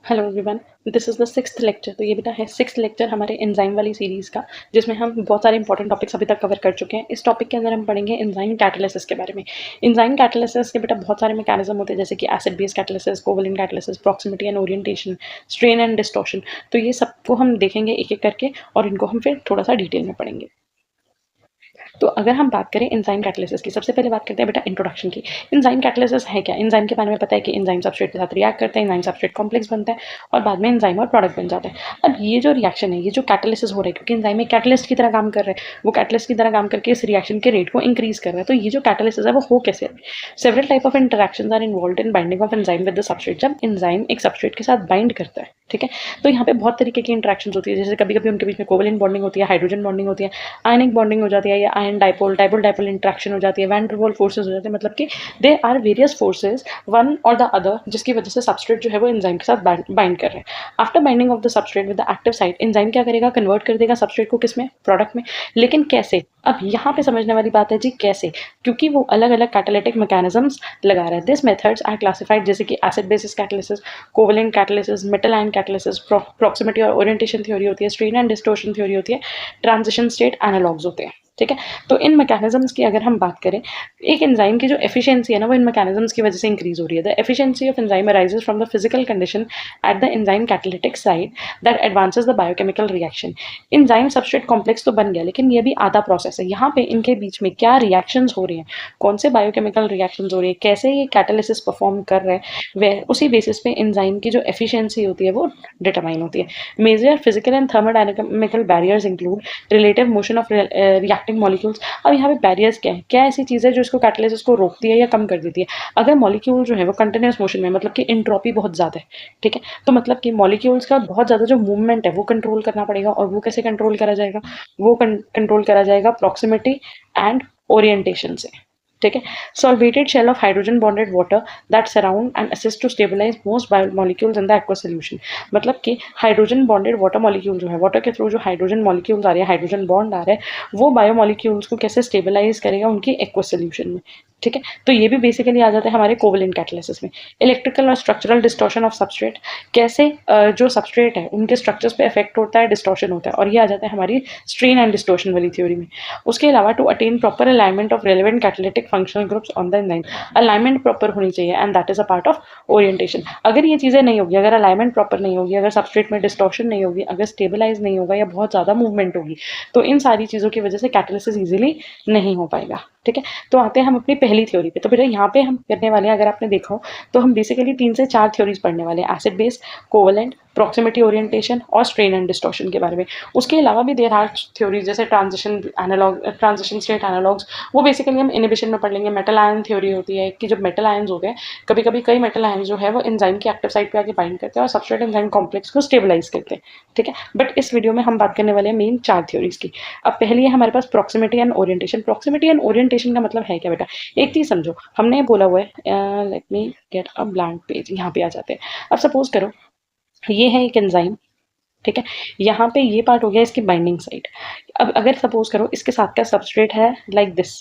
Hello everyone, this is the sixth lecture. तो ये बेटा है सिक्स्थ लेक्चर हमारे एंजाइम वाली सीरीज़ का, जिसमें हम बहुत सारे इंपॉर्टेंट टॉपिक्स अभी तक कवर कर चुके हैं। इस टॉपिक के अंदर हम पढ़ेंगे एंजाइम कैटालिसिस के बारे में। एंजाइम कैटालिसिस के बेटा बहुत सारे मैकेनिज्म होते हैं, जैसे कि acid base catalysis, covalent catalysis, proximity and orientation, strain and distortion. तो ये सबको हम देखेंगे एक एक करके, और इनको हम फिर थोड़ा सा डिटेल में पढ़ेंगे। तो अगर हम बात करें एंजाइम कैटालिसिस की, सबसे पहले बात करते हैं बेटा इंट्रोडक्शन की। एंजाइम कैटालिसिस है क्या? एंजाइम के बारे में पता है कि एंजाइम सबस्ट्रेट के साथ रिएक्ट करते हैं, एंजाइम सबस्ट्रेट कॉम्प्लेक्स बनता है और बाद में एंजाइम और प्रोडक्ट बन जाता है। अब ये जो रिएक्शन है, ये जो कैटालिसिस हो रहा है, क्योंकि एंजाइम एक कैटलिस्ट की तरह काम कर रहा है, वो कैटलिस्ट की तरह काम करके इस रिएक्शन के रेट को इंक्रीज कर रहा है। तो ये जो कैटालिसिस है वो हो कैसे? Several type of interactions are involved in binding of enzyme with the substrate. जब एंजाइम एक सबस्ट्रेट के साथ बाइंड करता है, ठीक है, तो यहाँ पे बहुत तरीके की इंटरेक्शंस होती है। जैसे कभी कभी उनके बीच में कोवलेंट बॉन्डिंग होती है, हाइड्रोजन बॉन्डिंग होती है, आयनिक बॉन्डिंग हो जाती है, या ion dipole dipole dipole interaction हो जाती है, वैन डर वाल्स फोर्सेज हो जाते हैं। मतलब कि they are various forces one और द अदर, जिसकी वजह से सबस्ट्रेट जो है वो एंजाइम के साथ बाइंड कर रहे हैं। After binding of the substrate with the active site, enzyme क्या करेगा? कन्वर्ट कर देगा सबस्ट्रेट को किसमें? प्रोडक्ट में। लेकिन कैसे? अब यहाँ पे समझने वाली बात है जी, कैसे? क्योंकि वो अलग अलग कैटालिटिक मैकेनिज्म्स लगा रहा है। दिस मेथड्स आर क्लासिफाइड, जैसे कि acid bases catalysis, covalent catalysis, metal ion catalysis, proximity और ओरिएंटेशन थ्योरी होती है, स्ट्रेन एंड डिस्टोर्शन थ्योरी होती है, ट्रांजिशन स्टेट एनालॉग्स होते हैं। ठीक है, तो इन मैकेनिज्म्स की अगर हम बात करें, एक एंजाइम की जो एफिशिएंसी है ना, वो इन मैकेनिज्म्स की वजह से इंक्रीज हो रही है। The efficiency of enzyme arises from the physical condition at the enzyme catalytic site that advances the biochemical reaction. Enzyme substrate complex तो बन गया, लेकिन ये भी आधा प्रोसेस है। यहाँ पे इनके बीच में क्या रिएक्शंस हो रही हैं, कौन से बायोकेमिकल रिएक्शंस हो रही है, कैसे ये कैटालिसिस परफॉर्म कर रहे हैं, वह उसी बेसिस पे एंजाइम की जो एफिशिएंसी होती है वो डिटरमाइन होती है। Major physical and thermodynamical barriers include relative motion of reacting molecules. अब यहाँ पे बैरियर्स क्या है? क्या ऐसी चीज़ है जो इसको कैटालिसिस को रोकती है या कम कर देती है? अगर मॉलिक्यूल जो है वो कंटिन्यूस मोशन में, मतलब कि एंट्रोपी बहुत ज़्यादा है, ठीक है, तो मतलब कि मॉलिक्यूल्स का बहुत ज़्यादा जो मूवमेंट है वो कंट्रोल करना पड़ेगा। और वो कैसे कंट्रोल करा जाएगा? वो कंट्रोल करा जाएगा प्रॉक्सिमिटी एंड ओरिएंटेशन से। ठीक है, solvated shell of hydrogen bonded water that surround and assist to stabilize most biomolecules in the aqua solution. मतलब कि हाइड्रोजन बॉन्डेड वाटर मॉलिक्यूल जो है, वाटर के थ्रू जो हाइड्रोजन मॉलिक्यूल्स आ रहे हैं, हाइड्रोजन बॉन्ड आ रहा है, वो बायोमोलिक्यूल्स को कैसे स्टेबलाइज करेगा उनकी एक्वा सोल्यूशन में। ठीक है, तो ये भी बेसिकली आ जाता है हमारे कोवलेंट कैटालिसिस में। इलेक्ट्रिकल और स्ट्रक्चरल डिस्टॉर्शन ऑफ सबस्ट्रेट, कैसे जो सबस्ट्रेट है उनके स्ट्रक्चर्स पे इफेक्ट होता है, डिस्टॉर्शन होता है, और ये आ जाता है हमारी स्ट्रेन एंड डिस्टॉर्शन वाली थ्योरी में। उसके अलावा to attain proper alignment of relevant catalytic functional groups on the enzyme, alignment proper होनी चाहिए, and that is a part of orientation. अगर ये चीज़ें नहीं होगी, अगर अलाइनमेंट प्रॉपर नहीं होगी, अगर सबस्ट्रेट में डिस्टॉर्शन नहीं होगी, अगर स्टेबलाइज नहीं होगा या बहुत ज़्यादा मूवमेंट होगी, तो इन सारी चीज़ों की वजह से कैटालिसिस ईजिली नहीं हो पाएगा। ठीक है, तो आते हैं हम अपनी पहली थ्योरी पे। तो बेटा यहाँ पे हम करने वाले हैं, अगर आपने देखा हो तो हम बेसिकली 3 से 4 थ्योरीज पढ़ने वाले हैं, acid base, covalent, proximity orientation और स्ट्रेन एंड डिस्टॉर्शन के बारे में। उसके अलावा भी देर आर थ्योरीज, जैसे transition analogue, transition state analogues, वो बेसिकली हम इनिबिशन में पढ़ लेंगे। मेटल आयन थ्योरी होती है कि जब मेटल आयन्स होते हैं, कभी कभी कई मेटल आयन जो है वो एंजाइम की एक्टिव साइट पे आके बाइंड करते हैं और सबस्ट्रेट एंजाइम कॉम्प्लेक्स को स्टेबलाइज करते हैं। ठीक है, बट इस वीडियो में हम बात करने वाले हैं मेन 4 थ्योरीज की। अब पहली है हमारे पास proximity and orientation. Proximity and orientation का मतलब है क्या बेटा? एक चीज समझो, हमने बोला हुआ है, let me get a blank page, यहाँ पे आ जाते हैं। अब सपोज करो ये है एक एंजाइम, ठीक है, यहाँ पे ये पार्ट हो गया इसकी बाइंडिंग साइट। अब अगर सपोज करो इसके साथ का सबस्ट्रेट है लाइक दिस,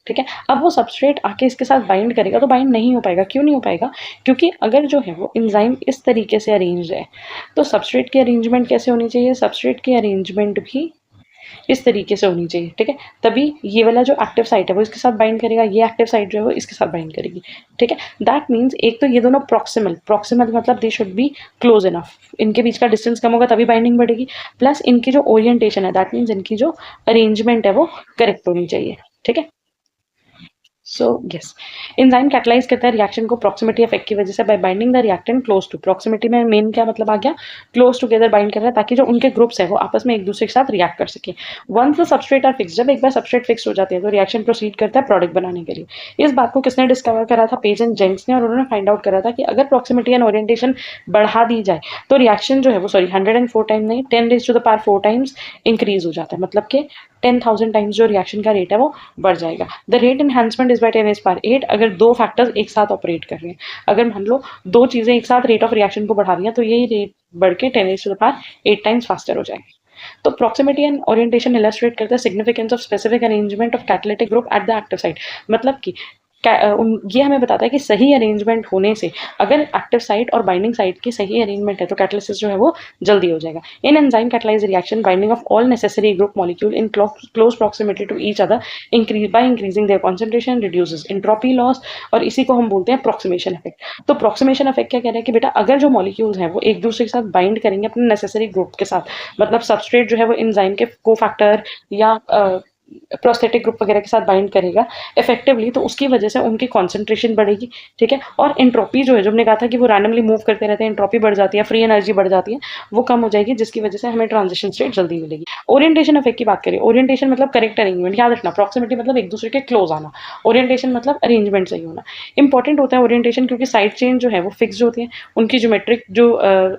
ठीक है, अब वो सबस्ट्रेट आके इसके साथ बाइंड करेगा तो बाइंड नहीं हो पाएगा। क्यों नहीं हो पाएगा? क्योंकि अगर जो है वो एंजाइम इस तरीके से अरेंज है, तो सबस्ट्रेट की अरेंजमेंट कैसे होनी चाहिए? सबस्ट्रेट की अरेंजमेंट भी इस तरीके से होनी चाहिए। ठीक है, तभी ये वाला जो एक्टिव साइट है वो इसके साथ बाइंड करेगा, ये एक्टिव साइट जो है वो इसके साथ बाइंड करेगी। ठीक है, दैट मीन्स एक तो ये दोनों प्रॉक्सिमल, प्रॉक्सिमल मतलब they should be close enough, इनके बीच का डिस्टेंस कम होगा तभी बाइंडिंग बढ़ेगी। प्लस इनकी जो ओरिएंटेशन है, दैट मीन्स इनकी जो अरेंजमेंट है वो करेक्ट होनी चाहिए। ठीक है, सो यस, एंजाइम कैटलाइज करता है रिएक्शन को प्रॉक्सिमिटी इफेक्ट की वजह से by binding the reactant close to. Proximity में मेन क्या मतलब आ गया? क्लोज टुगेदर बाइंड कर रहा है, ताकि जो उनके ग्रुप्स है वो आपस में एक दूसरे के साथ रिएक्ट कर सके। Once the substrate are fix, जब एक बार सबस्ट्रेट फिक्स हो जाते हैं तो रिएक्शन प्रोसीड करता है प्रोडक्ट बनाने के लिए। इस बात को किसने डिस्कवर करा था? पेज एंड जेंक्स ने, और उन्होंने फाइंड आउट करा था कि अगर प्रॉक्सिमिटी एंड ओरिएंटेशन बढ़ा दी जाए तो रिएक्शन जो है वो, सॉरी 104 टाइम नहीं, 10⁻⁴ टाइम्स इंक्रीज हो जाता है। मतलब कि 10,000 टाइम्स जो रिएक्शन का रेट है वो बढ़ जाएगा। The rate enhancement is by 10⁸ अगर दो फैक्टर्स एक साथ ऑपरेट कर रहे हैं, अगर मान लो दो चीजें एक साथ रेट ऑफ रिएक्शन को बढ़ा रही हैं, तो यही रेट बढ़ के 10⁸ टाइम्स फास्टर हो जाएगा। तो प्रॉक्सिमिटी एंड ओरिएंटेशन इलस्ट्रेट करता है significance of specific arrangement of catalytic group at the active site. मतलब कि ये हमें बताता है कि सही अरेंजमेंट होने से अगर एक्टिव साइट और बाइंडिंग साइट की सही अरेंजमेंट है तो कैटालिसिस जो है वो जल्दी हो जाएगा। In enzyme catalyze reaction binding of all necessary group molecule in close proximity to each other increasing their concentration reduces entropy loss, और इसी को हम बोलते हैं अप्रोक्सीमेशन इफेक्ट। तो अप्रोक्सीमेशन इफेक्ट क्या कह रहा है कि बेटा अगर जो मॉलिक्यूल्स हैं वो एक दूसरे के साथ बाइंड करेंगे अपने नेसेसरी ग्रुप के साथ, मतलब सबस्ट्रेट जो है वो एंजाइम के कोफैक्टर या प्रोस्थेटिक ग्रुप वगैरह के साथ बाइंड करेगा इफेक्टिवली, तो उसकी वजह से उनकी कॉन्सेंट्रेशन बढ़ेगी, ठीक है। और एंट्रोपी जो है, जो हमने कहा था कि वो रैंडमली मूव करते रहते हैं, एंट्रोपी बढ़ जाती है, फ्री एनर्जी बढ़ जाती है, वो कम हो जाएगी, जिसकी वजह से हमें ट्रांजिशन स्टेट जल्दी मिलेगी। ओरिएंटेशन इफेक्ट की बात करें, ओरिएंटेशन मतलब करेक्ट अरेंजमेंट, याद रखना प्रॉक्सिमिटी मतलब एक दूसरे के क्लोज आना, ओरिएंटेशन मतलब अरेंजमेंट सही होना। इंपॉर्टेंट होता है ओरिएंटेशन क्योंकि साइड चेन जो है वो फिक्स होती है, उनकी ज्योमेट्रिक जो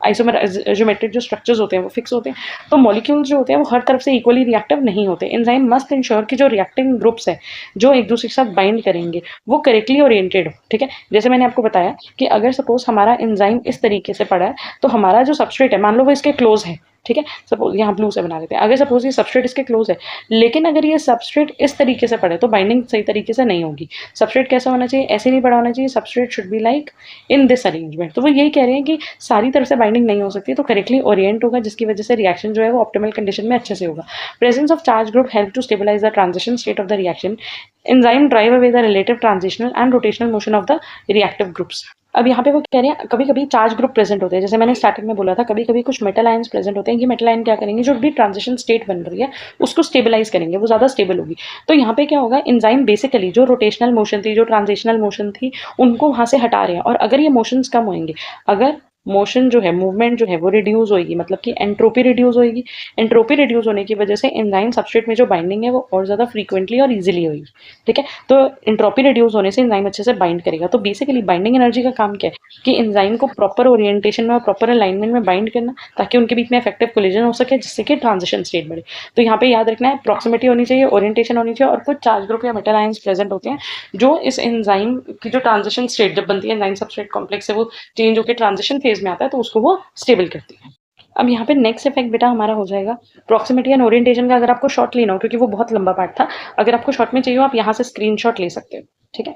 आइसोमर ज्योमेट्रिक जो स्ट्रक्चर्स होते हैं वो फिक्स होते हैं, तो मॉलिक्यूल्स जो होते हैं वो हर तरफ से इक्वली रिएक्टिव नहीं होते। एंजाइम मस्ट इंश्योर कि जो रिएक्टिव ग्रुप्स है जो एक दूसरे के साथ बाइंड करेंगे वो करेक्टली ओरिएंटेड हो, ठीक है। जैसे मैंने आपको बताया कि अगर सपोज हमारा एंजाइम इस तरीके से पड़ा है तो हमारा जो सबस्ट्रेट है मान लो वो इसके क्लोज है, ठीक है, सपोज यहाँ ब्लू से बना लेते हैं, अगर सपोज ये सबस्ट्रेट इसके क्लोज है, लेकिन अगर ये सबस्ट्रेट इस तरीके से पड़े तो बाइंडिंग सही तरीके से नहीं होगी। सबस्ट्रेट कैसा होना चाहिए, ऐसे नहीं पड़ा होना चाहिए, substrate should be like in this arrangement. तो वो यही कह रहे हैं कि सारी तरफ से बाइंडिंग नहीं हो सकती, तो करेक्टली ओरिएंट होगा, जिसकी वजह से रिएक्शन जो है वो ऑप्टिमल कंडीशन में अच्छे से होगा। Presence of charge group help to stabilize the transition state of the reaction. Enzyme drive away the relative transitional and rotational motion of the reactive groups. अब यहाँ पे वो कह रहे हैं कभी कभी चार्ज ग्रुप प्रेजेंट होते हैं, जैसे मैंने स्टार्टिंग में बोला था कभी कभी कुछ मेटल आयंस प्रेजेंट होते हैं। ये मेटल आयन क्या करेंगे, जो भी ट्रांजिशन स्टेट बन रही है उसको स्टेबलाइज करेंगे, वो ज़्यादा स्टेबल होगी। तो यहाँ पे क्या होगा, एंजाइम बेसिकली जो रोटेशनल मोशन थी, जो ट्रांजिशनल मोशन थी, उनको वहाँ से हटा रहे हैं, और अगर ये मोशंस कम होंगे, अगर मोशन जो है, मूवमेंट जो है वो रिड्यूस होगी, मतलब कि एंट्रोपी रिड्यूस होगी। एंट्रोपी रिड्यूस होने की वजह से एंजाइम सबस्ट्रेट में जो बाइंडिंग है वो और ज़्यादा फ्रीक्वेंटली और इजीली होगी, ठीक है। तो एंट्रोपी रिड्यूस होने से एंजाइम अच्छे से बाइंड करेगा। तो बेसिकली बाइंडिंग एनर्जी का काम क्या है कि एंजाइम को प्रॉपर ओरिएंटेशन में और प्रॉपर अलाइनमेंट में बाइंड करना, ताकि उनके बीच में इफेक्टिव कोलिजन हो सके, जिससे कि ट्रांजिशन स्टेट बढ़े। तो यहाँ पे याद रखना है प्रॉक्सिमिटी होनी चाहिए, ओरिएंटेशन होनी चाहिए, और कुछ चार्ज ग्रुप या मेटल आयंस प्रेजेंट होते हैं जो इस एंजाइम की जो ट्रांजिशन स्टेट जब बनती है, एंजाइम सबस्ट्रेट कॉम्प्लेक्स से वो चेंज होकर ट्रांजिशन फेज में आता है, तो उसको वो स्टेबल करती है। अब यहाँ पे नेक्स्ट इफेक्ट बेटा हमारा हो जाएगा प्रॉक्सिमिटी एंड ओरिएंटेशन का। अगर आपको शॉर्ट लेना हो, क्योंकि वो बहुत लंबा पार्ट था, अगर आपको शॉर्ट में चाहिए आप यहाँ से स्क्रीनशॉट ले सकते हो, ठीक है।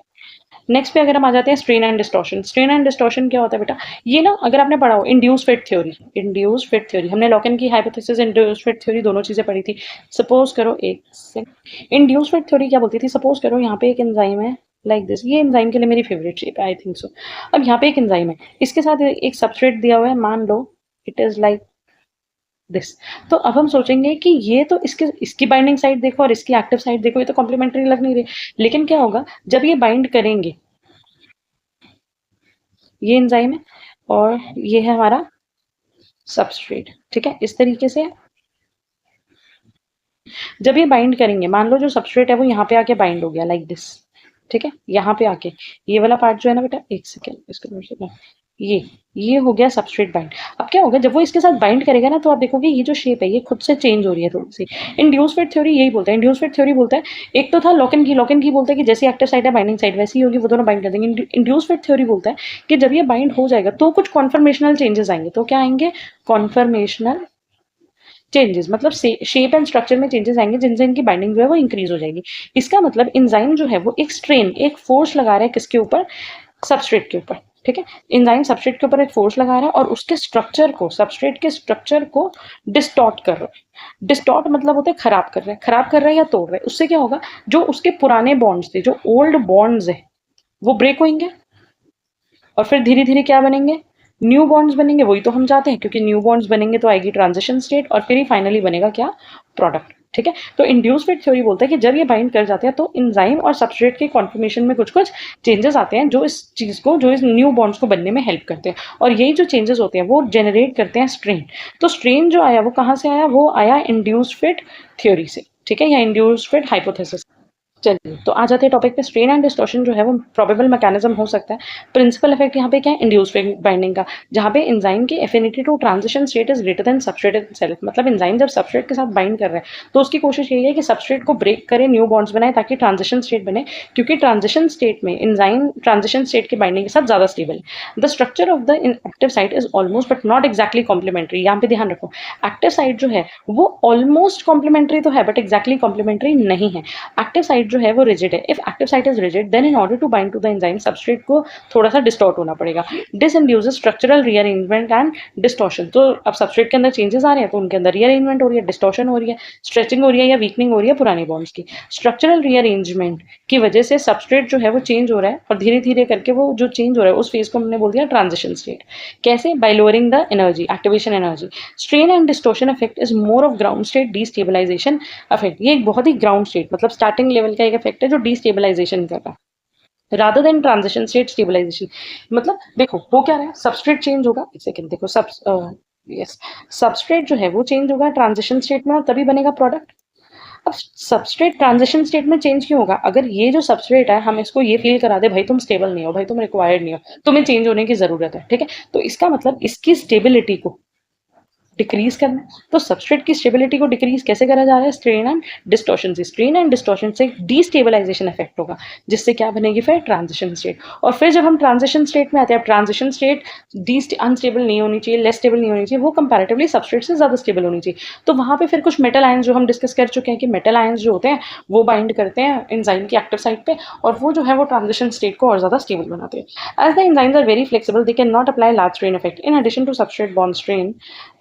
नेक्स्ट पे अगर हम आ जाते हैं strain and distortion. Strain and distortion क्या होता है बेटा, ये ना अगर आपने पढ़ा हो induce fit theory, induce fit theory हमने लॉकन की हाइपोथेसिस, इंड्यूस फिट थ्योरी दोनों चीजें पढ़ी थी। सपोज करो एक सेकंड, इंड्यूस फिट थ्योरी क्या बोलती थी, सपोज करो यहाँ पे एक एंजाइम है लाइक दिस, ये एंजाइम के लिए मेरी फेवरेट शेप है, आई थिंक सो। अब यहाँ पे एक एंजाइम है, इसके साथ एक सबस्ट्रेट दिया हुआ है, मान लो इट इज लाइक दिस। तो अब हम सोचेंगे कि ये तो इसकी बाइंडिंग साइड देखो और इसकी एक्टिव साइड देखो, ये तो कॉम्प्लीमेंट्री लग नहीं रही। लेकिन क्या होगा जब ये बाइंड करेंगे, ये एंजाइम है और ये है हमारा सबस्ट्रेट, ठीक है, इस तरीके से। जब ये बाइंड करेंगे, मान लो जो सबस्ट्रेट है वो यहाँ पे आके बाइंड हो गया लाइक दिस, ठीक है, यहाँ पे आके ये वाला पार्ट जो है ना बेटा, एक सेकेंड इसको, ये हो गया सबस्ट्रेट बाइंड। अब क्या होगा जब वो इसके साथ बाइंड करेगा ना, तो आप देखोगे ये जो शेप है ये खुद से चेंज हो रही है थोड़ी सी। इंड्यूस फिट थ्योरी यही बोलता है, इंड्यूस फिट थ्योरी बोलता है, एक तो था लॉकन की बोलता है कि जैसी एक्टिव साइड है बाइंडिंग साइड वैसी होगी, वो दोनों बाइंड कर देंगे। इंड्यूस फिट थ्योरी बोलता है कि जब ये बाइंड हो जाएगा तो कुछ कॉन्फर्मेशनल चेंजेस आएंगे। तो क्या आएंगे, कॉन्फर्मेशनल चेंजेस, मतलब शेप एंड स्ट्रक्चर में चेंजेस आएंगे, जिनसे इनकी बाइंडिंग जो है वो इंक्रीज हो जाएगी। इसका मतलब एंजाइम जो है वो एक स्ट्रेन, एक फोर्स लगा रहा है किसके ऊपर, सबस्ट्रेट के ऊपर, ठीक है। एंजाइम सबस्ट्रेट के ऊपर एक फोर्स लगा रहा है और उसके स्ट्रक्चर को, सबस्ट्रेट के स्ट्रक्चर को डिस्टॉर्ट कर रहा है। डिस्टॉर्ट मतलब होता है खराब कर रहा है, खराब कर रहा है या तोड़ रहा है। उससे क्या होगा, जो उसके पुराने बॉन्ड्स थे, जो ओल्ड बॉन्ड्स है वो ब्रेक होंगे और फिर धीरे धीरे क्या बनेंगे, न्यू बॉन्ड्स बनेंगे। वही तो हम चाहते हैं, क्योंकि न्यू बॉन्ड्स बनेंगे तो आएगी ट्रांजिशन स्टेट और फिर ही फाइनली बनेगा क्या, प्रोडक्ट, ठीक है। तो इंड्यूस फिट थ्योरी बोलता है कि जब ये बाइंड कर जाते हैं तो एंजाइम और सबस्ट्रेट के कॉन्फर्मेशन में कुछ कुछ चेंजेस आते हैं जो इस चीज को, जो इस न्यू बॉन्ड्स को बनने में हेल्प करते हैं, और यही जो चेंजेस होते हैं वो जनरेट करते हैं स्ट्रेन। तो स्ट्रेन जो आया वो कहाँ से आया, वो आया इंड्यूस फिट थ्योरी से, ठीक है, या इंड्यूस फिट हाइपोथेसिस। चलिए तो आ जाते हैं टॉपिक पे। स्ट्रेन एंड डिस्टॉर्शन जो है वो प्रोबेबल मैकेनिज्म हो सकता है। प्रिंसिपल इफेक्ट यहाँ पे क्या है, इंड्यूस बाइंडिंग का, जहाँ पे एंजाइम की affinity to transition state is greater than substrate itself. मतलब एंजाइम जब सबस्ट्रेट के साथ बाइंड कर रहा है तो उसकी कोशिश यही है कि सबस्ट्रेट को ब्रेक करे, न्यू बॉन्ड्स बनाए, ताकि ट्रांजिशन स्टेट बने, क्योंकि ट्रांजिशन स्टेट में एंजाइम ट्रांजिशन स्टेट की बाइंडिंग के साथ ज्यादा स्टेबल है। The structure of the active site is almost but not exactly complementary. यहाँ पे ध्यान रखो, एक्टिव साइट जो है वो ऑलमोस्ट कॉम्प्लीमेंट्री तो है बट एक्जैक्टली कॉम्प्लीमेंट्री नहीं है। एक्टिव साइट सबस्ट्रेट जो है वो रिजिड है. If active site is rigid then in order to bind to the enzyme substrate को थोड़ा सा डिस्टॉर्ट होना पड़ेगा. This induces structural rearrangement and distortion. तो अब सबस्ट्रेट के अंदर चेंजेस आ रहे हैं तो उनके अंदर रीअरेंजमेंट हो रही है, डिस्टॉर्शन हो रही है, स्ट्रेचिंग हो रही है या वीकनिंग हो रही है पुरानी बॉन्ड्स की. स्ट्रक्चरल रीअरेंजमेंट की वजह से सबस्ट्रेट जो है वो चेंज हो रहा है और धीरे धीरे करके वो जो चेंज हो रहा है उस फेज को हमने बोल दिया ट्रांजिशन स्टेट. कैसे? By lowering the energy, activation energy. Strain and distortion effect is more of ground state destabilization effect. ये एक बहुत ही ग्राउंड स्टेट मतलब स्टार्टिंग लेवल का एक इफेक्ट है जो डीस्टेबलाइजेशन कर रहा है rather than transition state stabilization. मतलब देखो हो क्या रहा है, सबस्ट्रेट चेंज होगा. एक सेकंड देखो, यस, सबस्ट्रेट जो है वो चेंज होगा ट्रांजिशन स्टेट में और तभी बनेगा प्रोडक्ट. अब सबस्ट्रेट ट्रांजिशन स्टेट में चेंज क्यों होगा? अगर ये जो सबस्ट्रेट है हम इसको ये फील करा दे भाई तुम स्टेबल नहीं हो, भाई तुम रिक्वायर्ड नहीं हो, तुम्हें चेंज होने की जरूरत है, ठीक है, तो इसका मतलब इसकी स्टेबिलिटी को डिक्रीज करना है. तो सबस्ट्रेट की स्टेबिलिटी को डिक्रीज कैसे करा जा रहा है? स्ट्रेन एंड डिस्टॉर्शन से. स्ट्रेन एंड डिस्टॉर्शन से डीस्टेबलाइजेशन इफेक्ट होगा जिससे क्या बनेगी फिर ट्रांजिशन स्टेट. और फिर जब हम ट्रांजिशन स्टेट में आते हैं, ट्रांजिशन स्टेट अनस्टेबल नहीं होनी चाहिए, लेस स्टेबल नहीं होनी चाहिए, वो कंपैरेटिवली सबस्ट्रेट से ज्यादा स्टेबल होनी चाहिए. तो वहां पे फिर कुछ मेटल आयंस जो हम डिस्कस कर चुके हैं कि मेटल आयंस जो होते हैं वो बाइंड करते हैं एंजाइम की एक्टिव साइट पे और वो जो है वो ट्रांजिशन स्टेट को और ज्यादा स्टेबल बनाते हैं. As the enzymes are very flexible they can not apply large strain effect. In addition to substrate bond strain,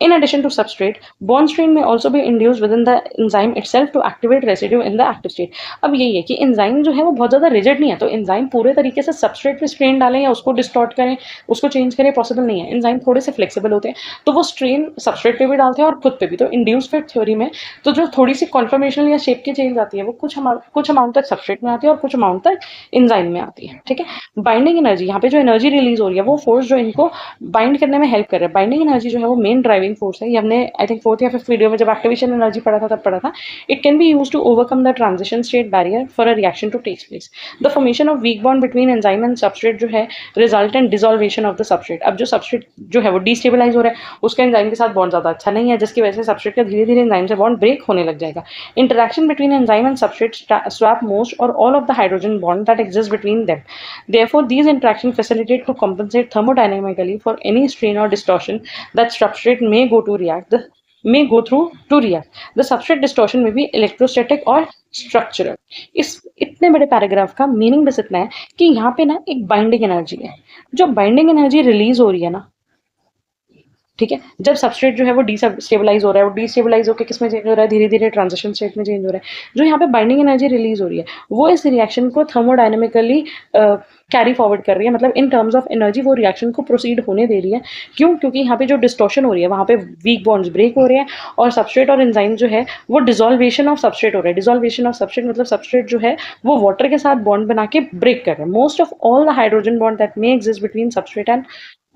in addition to substrate, bond strain may also be induced within the enzyme itself to activate residue in the active state. अब यही है कि enzyme जो है वो बहुत ज़्यादा rigid नहीं है, तो एंजाइम पूरे तरीके से सबस्ट्रेट पे स्ट्रेन डालें या उसको डिस्टॉर्ट करें, उसको चेंज करें, पॉसिबल नहीं है. एंजाइम थोड़े से फ्लेक्सिबल होते हैं तो वो स्ट्रेन सबस्ट्रेट पे भी डालते हैं और खुद पे भी. तो इंड्यूस फिट थ्योरी में तो जो थोड़ी सी कॉन्फर्मेशनल या शेप की चेंज आती है वो कुछ अमाउंट तक सबस्ट्रेट में आती है और कुछ अमाउंट तक एंजाइम में आती है, ठीक है. बाइंडिंग एनर्जी, यहाँ पे जो एनर्जी रिलीज हो रही है वो फोर्स जो इनको बाइंड करने में हेल्प कर रहा है. बाइंडिंग एनर्जी जो है वो मेन ड्राइविंग फोर्स है. ये हमने आई थिंक 4th या 5th वीडियो में जब एक्टिवेशन एनर्जी पढ़ा था तब पढ़ा था. It can be used to overcome the transition state barrier for a reaction to take place. The formation of weak bond between enzyme and substrate जो है result in desolvation of the substrate. अब जो substrate जो है वो destabilise हो रहा है उसका एंजाइम के साथ बॉन्ड ज्यादा अच्छा नहीं है जिसकी वजह से सबस्ट्रेट का धीरे धीरे एंजाइम से बॉन्ड ब्रेक होने लग जाएगा. Interaction between enzyme and substrate swap most or all of the hydrogen bond that exist between them. Therefore, these interactions facilitate to compensate thermodynamically for any strain or distortion that substrate may go through to react. The substrate distortion may be electrostatic or structural. इस इतने बड़े paragraph का meaning बस इतना है कि यहाँ पे ना एक बाइंडिंग एनर्जी है. जो बाइंडिंग एनर्जी रिलीज हो रही है ना, ठीक है, जब सबस्ट्रेट जो है वो डीस्टेबलाइज हो रहा है, वो डीस्टेबलाइज होकर किस में चेंज हो रहा है, धीरे धीरे ट्रांजिशन स्टेट में चेंज हो रहा है. जो यहाँ पे बाइंडिंग एनर्जी रिलीज हो रही है वो इस रिएक्शन को थर्मोडायनेमिकली कैरी फॉरवर्ड कर रही है. मतलब इन टर्म्स ऑफ एनर्जी वो रिएक्शन को प्रोसीड होने दे रही है. क्यों? क्योंकि यहाँ पे जो डिस्टॉर्शन हो रही है वहाँ पे वीक बॉन्ड्स ब्रेक हो रहे हैं और सबस्ट्रेट और एंजाइम जो है वो डिसॉल्वेशन ऑफ सबस्ट्रेट हो रहा है. डिसॉल्वेशन ऑफ सबस्ट्रेट मतलब सबस्ट्रेट जो है वो वाटर के साथ बॉन्ड बना के ब्रेक कर रहे हैं. Most of all the hydrogen bond that may exist between substrate and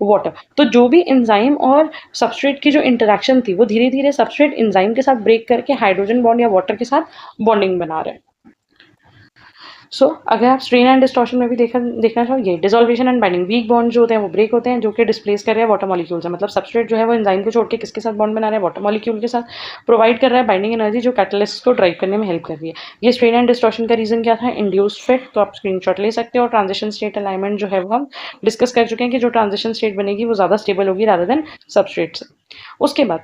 water. तो जो भी एंजाइम और सबस्ट्रेट की जो इंटरेक्शन थी वो धीरे धीरे सबस्ट्रेट एंजाइम के साथ ब्रेक करके हाइड्रोजन बॉन्ड या वाटर के साथ बॉन्डिंग बना रहे हैं. सो अगर आप स्ट्रेन एंड डिस्टॉर्शन में भी देखना चाहो, ये डिसॉल्वेशन एंड बाइंडिंग, वीक बॉन्ड जो होते हैं वो ब्रेक होते हैं जो कि डिस्प्लेस कर रहे हैं वाटर मॉलिक्यूल से. मतलब सबस्ट्रेट जो है वो एंजाइम को छोड़ के किसके साथ बॉन्ड बना रहा है, वाटर मॉलिक्यूल के साथ. प्रोवाइड कर रहा है बाइंडिंग एनर्जी जो कैटलिस्ट को ड्राइव करने में हेल्प कर रही है. ये स्ट्रेन एंड डिस्टॉर्शन का रीजन क्या था? Induced fit. तो आप स्क्रीनशॉट ले सकते हो. और ट्रांजिशन स्टेट अलाइनमेंट जो है वो हम डिस्कस कर चुके हैं कि जो ट्रांजिशन स्टेट बनेगी वो ज़्यादा स्टेबल होगी रादर देन सबस्ट्रेट से. उसके बाद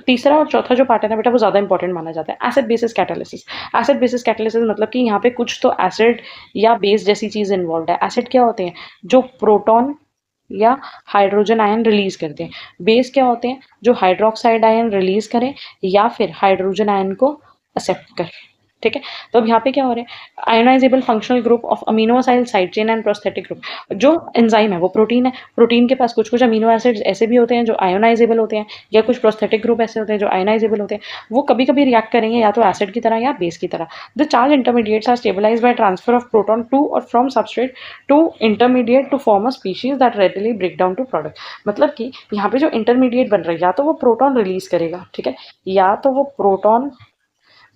तीसरा और चौथा जो पार्ट है ना बेटा वो ज़्यादा इंपॉर्टेंट माना जाता है, acid bases catalysis. Acid bases catalysis मतलब कि यहाँ पे कुछ तो एसिड या बेस जैसी चीज़ इन्वॉल्व है. एसिड क्या होते हैं? जो प्रोटॉन या हाइड्रोजन आयन रिलीज करते हैं. बेस क्या होते हैं? जो हाइड्रोक्साइड आयन रिलीज करें या फिर हाइड्रोजन आयन को एक्सेप्ट करें. ठीक है, तो अब यहाँ पे क्या हो रहा है? Ionisable functional group of amino acid side chain and prosthetic group. जो एंजाइम है वो प्रोटीन है. प्रोटीन के पास कुछ कुछ अमीनो एसिड्स ऐसे भी होते हैं जो आयोनाइजेबल होते हैं या कुछ प्रोस्थेटिक ग्रुप ऐसे होते हैं जो आयोनाइजेबल होते हैं. वो कभी कभी रिएक्ट करेंगे या तो एसिड की तरह या बेस की तरह. The charge intermediates are stabilized by transfer of proton to or from substrate to intermediate to form a species that readily break down to product. मतलब कि यहाँ पे जो इंटरमीडिएट बन रहा है या तो वो प्रोटॉन रिलीज करेगा, ठीक है, या तो वो प्रोटॉन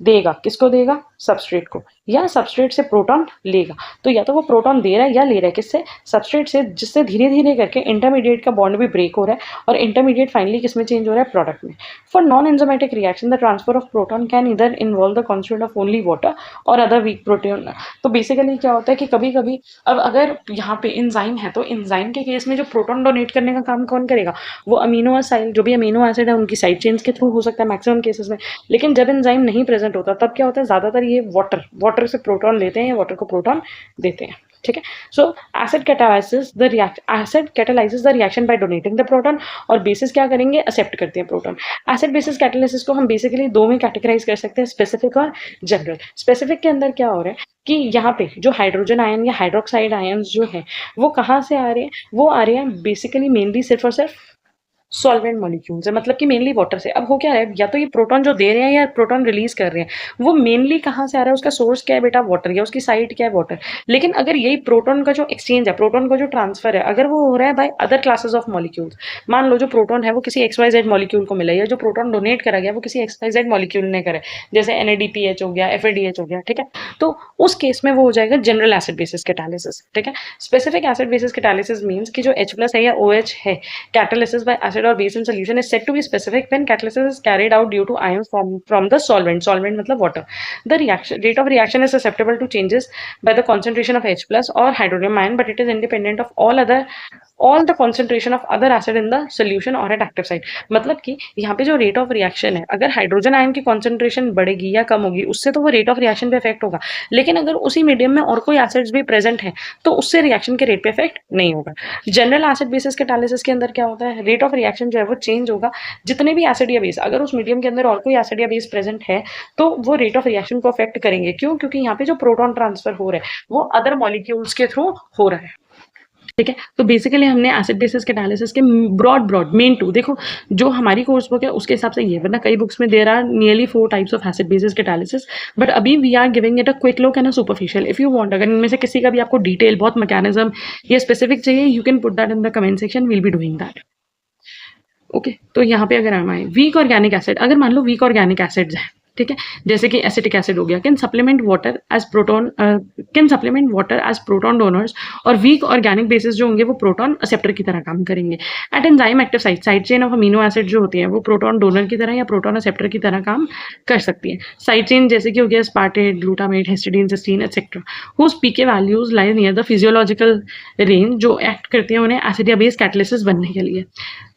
देगा. किसको देगा? सबस्ट्रेट को. या सबस्ट्रेट से प्रोटॉन लेगा. तो या तो वो प्रोटॉन दे रहा है या ले रहा है. किससे? सबस्ट्रेट से, जिससे धीरे धीरे करके इंटरमीडिएट का बॉन्ड भी ब्रेक हो रहा है और इंटरमीडिएट फाइनली किसमें चेंज हो रहा है? प्रोडक्ट में. For non enzymatic reaction the transfer of proton can either involve the constituent of only water or other weak protein. तो बेसिकली क्या होता है कि कभी कभी अब अगर यहाँ पे एंजाइम है तो एंजाइम के केस में जो प्रोटॉन डोनेट करने का काम कौन करेगा? वो अमीनो एसिड, जो भी अमीनो एसिड है उनकी साइड चेन्स के थ्रू हो सकता है मैक्सिमम केसेस में. लेकिन जब एंजाइम नहीं प्रेजेंट होता तब क्या होता है? ज़्यादातर ये वाटर से प्रोटॉन लेते हैं या वाटर को प्रोटॉन देते हैं, ठीक है। So acid catalyzes the reaction by donating the proton, और बेसिस क्या करेंगे, एक्सेप्ट करते हैं प्रोटॉन। एसिड बेसिस कैटालिसिस को हम बेसिकली दो में कैटेगराइज कर सकते हैं, स्पेसिफिक और जनरल। स्पेसिफिक के अंदर क्या हो रहा है कि यहाँ पे जो हाइड्रोजन आयन या हाइड्रोक्साइड आयन्स जो है वो कहाँ से आ रहे हैं, वो आ रहे हैं बेसिकली मेनली सिर्फ और सिर्फ सॉल्वेंट मॉलिक्यूल से, मतलब कि मेनली वाटर से। अब हो क्या है, या तो ये प्रोटॉन जो दे रहे हैं या प्रोटॉन रिलीज कर रहे हैं वो मेनली कहाँ से आ रहा है, उसका सोर्स क्या है बेटा, वाटर, या उसकी साइट क्या है, वाटर। लेकिन अगर यही प्रोटॉन का जो एक्सचेंज है, प्रोटॉन का जो ट्रांसफर है, अगर वो हो रहा है by other classes of molecules, मान लो जो प्रोटॉन है वो किसी XYZ मॉलिक्यूल को मिला, या जो प्रोटॉन डोनेट करा गया वो किसी XYZ मॉलिक्यूल ने करे, जैसे NADPH हो गया, FADH हो गया, ठीक है, तो उस केस में वो हो जाएगा जनरल एसिड बेसिस कैटालिसिस, ठीक है। Specific acid bases catalysis means कि जो H+ है या OH है, catalysis by acid or base in solution is said to be specific when catalysis is carried out due to ions from the solvent मतलब water. The rate of reaction is susceptible to changes by the concentration of H+ or hydronium ion, but it is independent of all the concentration of other acid in the solution or at active site। मतलब कि यहाँ पे जो rate of reaction है, अगर hydrogen ion की concentration बढ़ेगी या कम होगी उससे तो वो रेट ऑफ रिएक्शन पे इफेक्ट होगा, लेकिन अगर उसी मीडियम में और कोई एसिड्स भी प्रेजेंट है तो उससे रिएक्शन के रेट पे इफेक्ट नहीं होगा। जनरल एसिड बेसिस कैटालिसिस के अंदर क्या होता है, रेट ऑफ रिएक्शन जो है वो चेंज होगा, जितने भी एसिड या बेस, अगर उस मीडियम के अंदर और कोई एसिड या बेस प्रेजेंट है तो वो रेट ऑफ रिएक्शन को अफेक्ट करेंगे। क्यों? क्योंकि यहाँ पे जो प्रोटॉन ट्रांसफर हो रहा है वो अदर मॉलिक्यूल्स के थ्रू हो रहा है, ठीक है। तो बेसिकली हमने एसिड बेसिस कैटालिसिस के ब्रॉड मेन टू, देखो जो हमारी कोर्स बुक है उसके हिसाब से ये, वरना कई बुक्स में there are nearly 4 types of acid bases catalysis, but अभी we are giving it a quick look and a superficial. If you want, अगर इनमें से किसी का भी आपको डिटेल बहुत मैकेनिज्म या स्पेसिफिक चाहिए, you can put that in the comment section, will be doing that, okay. तो यहाँ पे अगर हम आए वीक ऑर्गेनिक एसिड, अगर मान लो वीक ऑर्गेनिक एसिड्स है, ठीक है, जैसे कि एसिटिक एसिड हो गया, can supplement water as proton donors, और वीक ऑर्गेनिक बेसिस जो होंगे वो प्रोटॉन एक्सेप्टर की तरह काम करेंगे। At enzyme active side chain of amino acid जो होती है वो प्रोटॉन डोनर की तरह या प्रोटॉन एक्सेप्टर की तरह काम कर सकती है। साइड चेन जैसे कि हो गया aspartate, glutamate, histidine, cysteine etcetera, whose pK values lie near the physiological range, जो एक्ट करते हैं उन्हें एसिड या बेस कैटलिसिस बनने के लिए,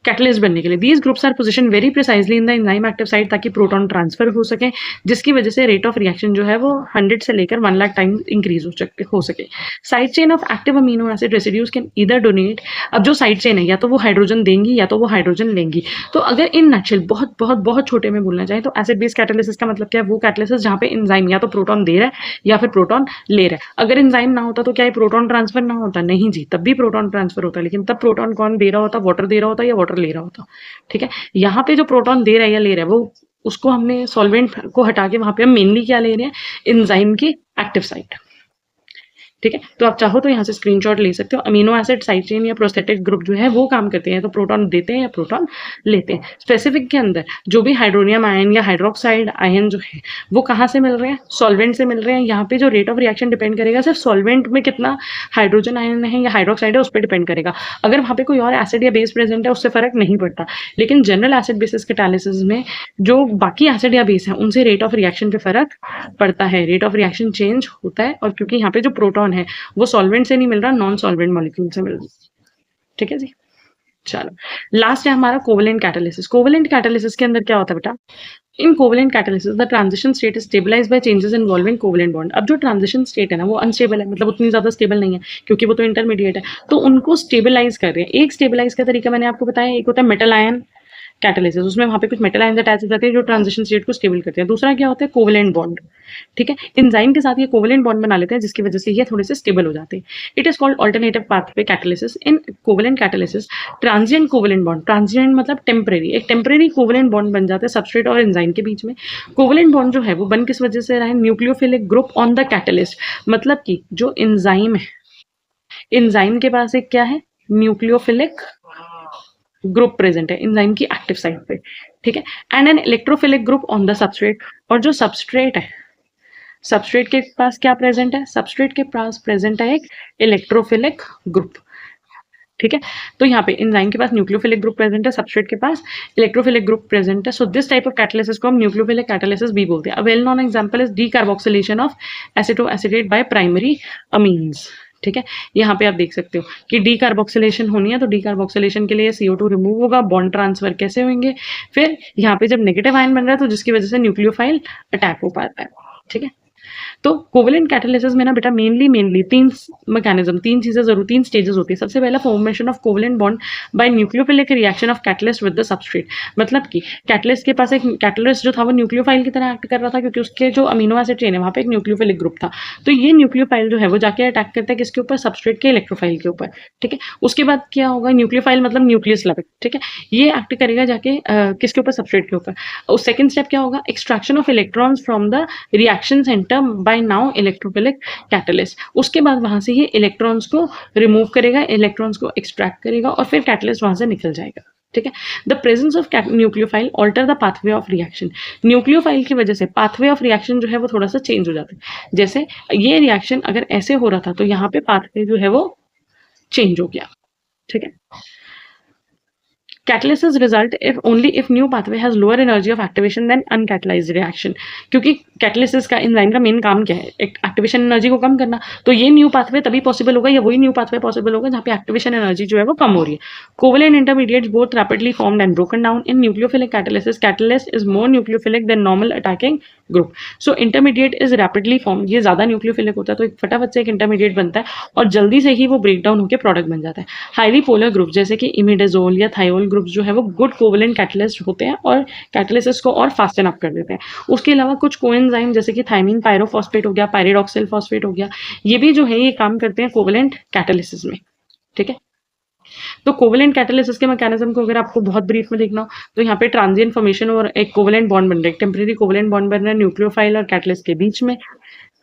कैटलिस्ट बनने के लिए। These groups are position very precisely in the enzyme active site, ताकि प्रोटॉन ट्रांसफर हो सके, जिसकी वजह से रेट ऑफ रिएक्शन जो है वो 100 से लेकर 1 लाख टाइम इंक्रीज हो सके। Side chain of active amino acid residues can either donate, अब जो साइड चेन है या तो वो हाइड्रोजन देंगी या तो वो हाइड्रोजन लेंगी। तो अगर इन नटशेल बहुत बहुत बहुत छोटे में बोलना चाहे तो एसिड बेस कैटालिसिस का मतलब क्या है, वो कैटालिसिस जहाँ पे एंजाइम या तो प्रोटॉन दे रहा है या फिर प्रोटॉन ले रहा है। अगर एंजाइम ना होता तो क्या प्रोटॉन ट्रांसफर ना होता? नहीं जी, तब भी प्रोटॉन ट्रांसफर होता, लेकिन तब प्रोटॉन कौन दे रहा होता, वाटर दे रहा होता या वाटर ले रहा होता, ठीक है। यहाँ पे जो प्रोटॉन दे रहा है या ले रहा है वो, उसको हमने सॉल्वेंट को हटा के वहां पे हम मेनली क्या ले रहे हैं, एंजाइम की एक्टिव साइट, ठीक है। तो आप चाहो तो यहाँ से स्क्रीनशॉट ले सकते हो। अमीनो एसिड साइड चेन या प्रोस्थेटिक ग्रुप जो है वो काम करते हैं, तो प्रोटॉन देते हैं या प्रोटॉन लेते हैं। स्पेसिफिक के अंदर जो भी हाइड्रोनियम आयन या हाइड्रोक्साइड आयन जो है वो कहाँ से मिल रहे हैं, सॉल्वेंट से मिल रहे हैं। यहाँ पे जो रेट ऑफ रिएक्शन डिपेंड करेगा सिर्फ सॉल्वेंट में कितना हाइड्रोजन आयन है या हाइड्रोक्साइड है उस पर डिपेंड करेगा। अगर वहाँ पे कोई और एसिड या बेस प्रेजेंट है उससे फर्क नहीं पड़ता। लेकिन जनरल एसिड बेसिस कैटालिसिस में जो बाकी एसिड या बेस है उनसे रेट ऑफ रिएक्शन पे फर्क पड़ता है, रेट ऑफ रिएक्शन चेंज होता है। और क्योंकि यहाँ पे जो प्रोटॉन है वो सॉल्वेंट से नहीं मिल रहा, नॉन सॉल्वेंट मॉलिक्यूल से मिल रहा, ठीक है जी। चलो लास्ट है हमारा कोवेलेंट कैटालिसिस। कोवेलेंट कैटालिसिस के अंदर क्या होता है बेटा, in covalent catalysis the transition state is stabilized by changes involving covalent bond. अब जो ट्रांजिशन स्टेट है ना वो अनस्टेबल है, मतलब उतनी ज्यादा स्टेबल नहीं है क्योंकि वो तो इंटरमीडिएट है, तो उनको स्टेबलाइज कर रहे हैं। एक स्टेबलाइज का तरीका मैंने आपको बताया, एक होता है मेटल आयन कैटालिसिस, उसमें वहाँ पे कुछ मेटल आयन अटैच हो जाते हैं जो ट्रांजिशन स्टेट को स्टेबल करते हैं। दूसरा क्या होता है, कोवेलेंट बॉन्ड, ठीक है। एंजाइम के साथ ये कोवेलेंट बॉन्ड बना लेते हैं जिसकी वजह से ये थोड़े से स्टेबल हो जाते हैं। It is called alternative pathway catalysis. In covalent catalysis transient covalent bond, transient मतलब टेम्परेरी, एक टेम्परेरी कोवेलेंट बॉन्ड बन जाता है सबस्ट्रेट और एंजाइम के बीच में। कोवेलेंट बॉन्ड जो है वो बन किस वजह से रहा है, nucleophilic group on the catalyst, मतलब कि जो एंजाइम है, एंजाइम के पास एक क्या है, न्यूक्लियोफिलिक ग्रुप प्रेजेंट है एंजाइम की एक्टिव साइट पे, ठीक है। And an electrophilic group on the substrate, और जो सबस्ट्रेट है, सबस्ट्रेट के पास क्या प्रेजेंट है, सबस्ट्रेट के पास प्रेजेंट है एक इलेक्ट्रोफिलिक ग्रुप, ठीक है। तो यहाँ पे एंजाइम के पास न्यूक्लियोफिलिक ग्रुप प्रेजेंट है, सबस्ट्रेट के पास इलेक्ट्रोफिलिक ग्रुप प्रेजेंट है। So this type of catalysis को हम न्यूक्लियोफिलिक कैटालिसिस भी बोलते हैं। A well known example is decarboxylation of acetoacetate by primary amines, ठीक है। यहाँ पे आप देख सकते हो कि डीकार्बोक्सिलेशन होनी है, तो डीकार्बोक्सिलेशन के लिए CO2 रिमूव होगा, बॉन्ड ट्रांसफर कैसे होंगे, फिर यहाँ पे जब नेगेटिव आयन बन रहा है तो जिसकी वजह से न्यूक्लियोफाइल अटैक हो पाता है, ठीक है। तो कोवेलेंट कैटालिसिस में ना बेटा मेनली तीन मैकेनिज्म, तीन चीजें जरूर, तीन स्टेजेस होती है। सबसे पहला formation of covalent bond by nucleophilic reaction of catalyst with the substrate. मतलब कि कैटलिस्ट के पास एक कैटलिस्ट जो था वो न्यूक्लियोफाइल की तरह एक्ट कर रहा था, क्योंकि उसके जो अमीनो एसिड चेन है वहां पे एक न्यूक्लियोफिलिक ग्रुप था। तो ये न्यूक्लियोफाइल जो है वो जाके अटैक करता है किसके ऊपर, सबस्ट्रेट के इलेक्ट्रोफाइल के ऊपर। ठीक है, उसके बाद क्या होगा, न्यूक्लियोफाइल मतलब न्यूक्लियस लेवल। ठीक है, ये एक्ट करेगा जाके किसके ऊपर, सबस्ट्रेट के ऊपर। उस सेकंड स्टेप क्या होगा, extraction of electrons from the reaction center by now electrophilic catalyst. उसके बाद वहां से ये इलेक्ट्रॉन्स को रिमूव करेगा, इलेक्ट्रॉन्स को एक्सट्रैक्ट करेगा और फिर कैटलिस्ट वहां से निकल जाएगा। ठीक है, the presence of nucleophile alter the pathway of reaction. Nucleophile की वजह से पाथवे ऑफ रिएक्शन जो है वो थोड़ा सा चेंज हो जाता है। जैसे ये रिएक्शन अगर ऐसे हो रहा था तो यहाँ पे पाथवे जो है वो चेंज हो गया। ठीक है, Catalysis result if only if new pathway has lower energy of activation than uncatalyzed reaction। क्योंकि कैटलिसिस का एंजाइम का मेन काम क्या है, एक एक्टिवेशन एनर्जी को कम करना। तो ये न्यू पाथवे तभी पॉसिबल होगा, या वही न्यू पाथवे पॉसिबल होगा जहाँ पे एक्टिवेशन एनर्जी जो है वो कम हो रही है। Covalent intermediates both rapidly formed and broken down in nucleophilic catalysis. Catalyst is more nucleophilic than normal attacking group. So intermediate is rapidly form, ये ज्यादा न्यूक्लियोफिलिक होता है तो एक फटाफट से एक इंटरमीडिएट बनता है और जल्दी से ही वो ब्रेक डाउन होकर प्रोडक्ट बन जाता है। हाईली पोलर ग्रुप जैसे कि इमिडाजोल या थायोल ग्रुप जो है वो गुड कोवेलेंट कैटलिस्ट होते हैं और कैटलिसिस को और फास्टन अप कर देते हैं। उसके अलावा कुछ कोएंजाइम जैसे कि थायमीन पायरोफॉस्फेट हो गया, पायरिडॉक्सिल फॉस्फेट हो गया, ये भी जो है ये काम करते हैं कोवेलेंट कैटलिसिस में। ठीक है, तो कोवेलेंट कैटालिसिस के मैकेनिज्म को अगर आपको बहुत ब्रीफ में देखना हो तो यहाँ पे ट्रांजिएंट फॉर्मेशन और एक कोवेलेंट बॉन्ड बन रहा है, टेम्परेरी कोवेलेंट बॉन्ड बन रहा है न्यूक्लियोफाइल और कैटलिस्ट के बीच में।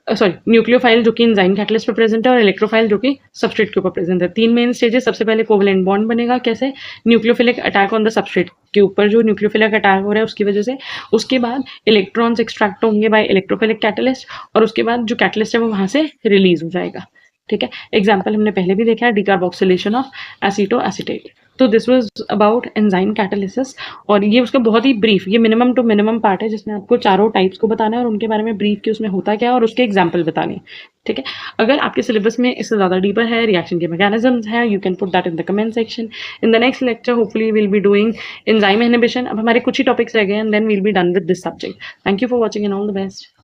सॉरी, न्यूक्लियोफाइल जो कि एंजाइम कैटलिस्ट पे प्रेजेंट है और इलेक्ट्रोफाइल जो कि सबस्ट्रेट के ऊपर प्रेजेंट है। तीन मेन स्टेजेस, सबसे पहले कोवेलेंट बॉन्ड बनेगा, कैसे, nucleophilic attack on the substrate के ऊपर, जो न्यूक्लियोफिलिक अटैक हो रहा है उसकी वजह से। उसके बाद इलेक्ट्रॉन्स एक्सट्रैक्ट होंगे बाय इलेक्ट्रोफिलिक कैटलिस्ट और उसके बाद जो कैटलिस्ट है वो वहां से रिलीज हो जाएगा। ठीक है, एग्जाम्पल हमने पहले भी देखा है, डिकार्बोक्सिलेशन ऑफ एसीटो एसीटेट। तो this was about enzyme catalysis और ये उसका बहुत ही ब्रीफ, ये मिनिमम टू मिनिमम पार्ट है जिसमें आपको चारों टाइप्स को बताना है और उनके बारे में ब्रीफ कि उसमें होता क्या है और उसके एग्जाम्पल बताने हैं। ठीक है, अगर आपके सिलेबस में इससे ज़्यादा डीपर है, रिएक्शन के मैकेनिज्म्स है, you can put that in the comment section. In the next lecture hopefully will be doing enzyme inhibition. अब हमारे कुछ ही टॉपिक्स रह गए and then will be done with this subject. Thank you for watching and all the best.